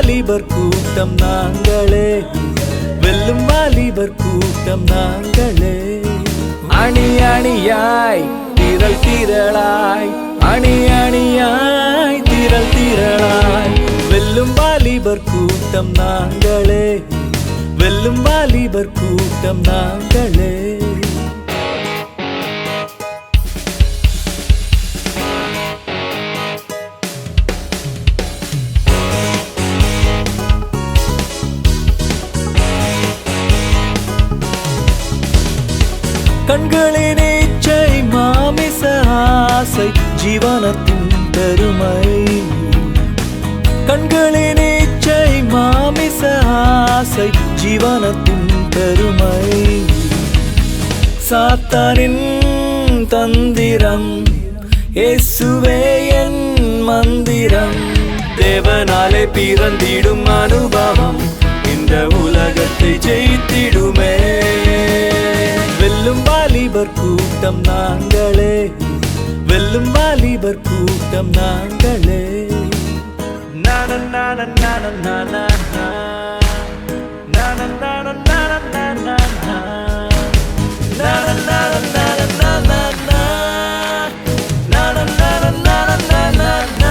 வாலிபர் கூட்டம் நாங்களே, வெல்லும் வாலிபர் கூட்டம் நாங்களே. அணி அணியாய் திரள் திரளாய், அணி அணியாய் திரள் திரளாய், வெல்லும் வாலிபர் கூட்டம் நாங்களே, வெல்லும் வாலிபர் கூட்டம் நாங்களே. கண்களின் இச்சை மாமிச ஆசை ஜீவனத்தின் பெருமை, கண்களின் இச்சை மாமிச ஆசை ஜீவனத்தின் பெருமை. சாத்தானின் தந்திரம் இயேசுவே என் மந்திரம், தேவனாலே பிறந்திடும் அனுபவம் இந்த உலகத்தை ஜெயித்திடுமே. வெல்லும் வாலிபர் கூட்டம் நாங்களே, வெல்லும் வாலிபர் கூட்டம் நாங்களே. நான நான நான நான நான நான நான நான நான நான நான நான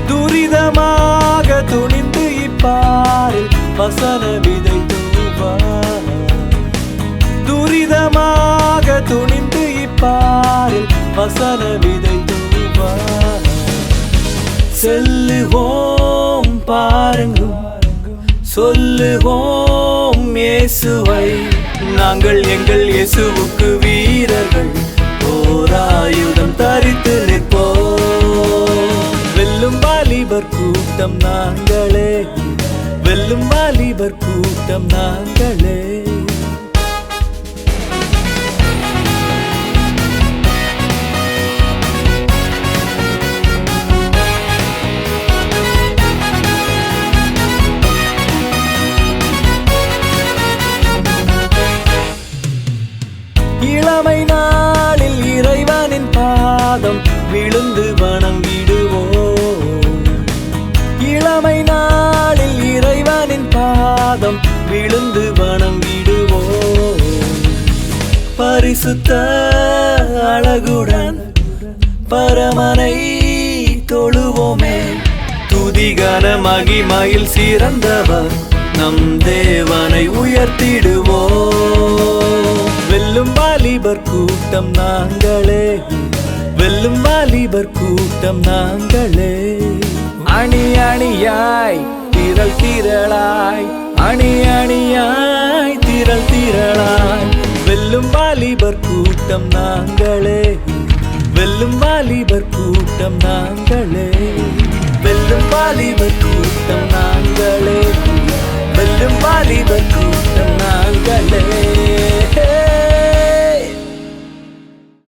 துரிதமாக துணிந்து இப்பாரில் வசன விதை தூவார், துரிதமாக துணிந்து இப்பாரில் வசன விதை தூவார். செல்லுவோம் பாருங்கள், சொல்லுவோம் இயேசுவை, நாங்கள் எங்கள் இயேசுவுக்கு வீரர்கள், போராயுதம் தரித்து நிற்போம். வெல்லும் வாலிபர் கூட்டம் நாங்களே, வெல்லும் வாலிபர் கூட்டம் நாங்களே. இளமை நாளில் இறைவனின் பாதம் விழுந்து வணங்கிடுவோம், இளமை நாளில் இறைவனின் பாதம் விழுந்து வணங்கிடுவோம். பரிசுத்த அழகுடன் பரமனை தொழுவோமே, துதிகன மகிமையில் சிறந்தவர் நம் தேவனை உயர்த்திடுவோம். வெல்லும் வாலிபர் கூட்டம் நாங்களே, வெல்லும் வாலிபர் கூட்டம் நாங்களே. அணி அணியாய் திரள் திரளாய், அணி அணியாய் திரள் திரளாய், வெல்லும் வாலிபர் கூட்டம் நாங்களே, வெல்லும் வாலிபர் கூட்டம் நாங்களே. வெல்லும் வாலிபர் கூட்டம் நாங்களே, வெல்லும் வாலிபர் கூட்டம் நாங்களே.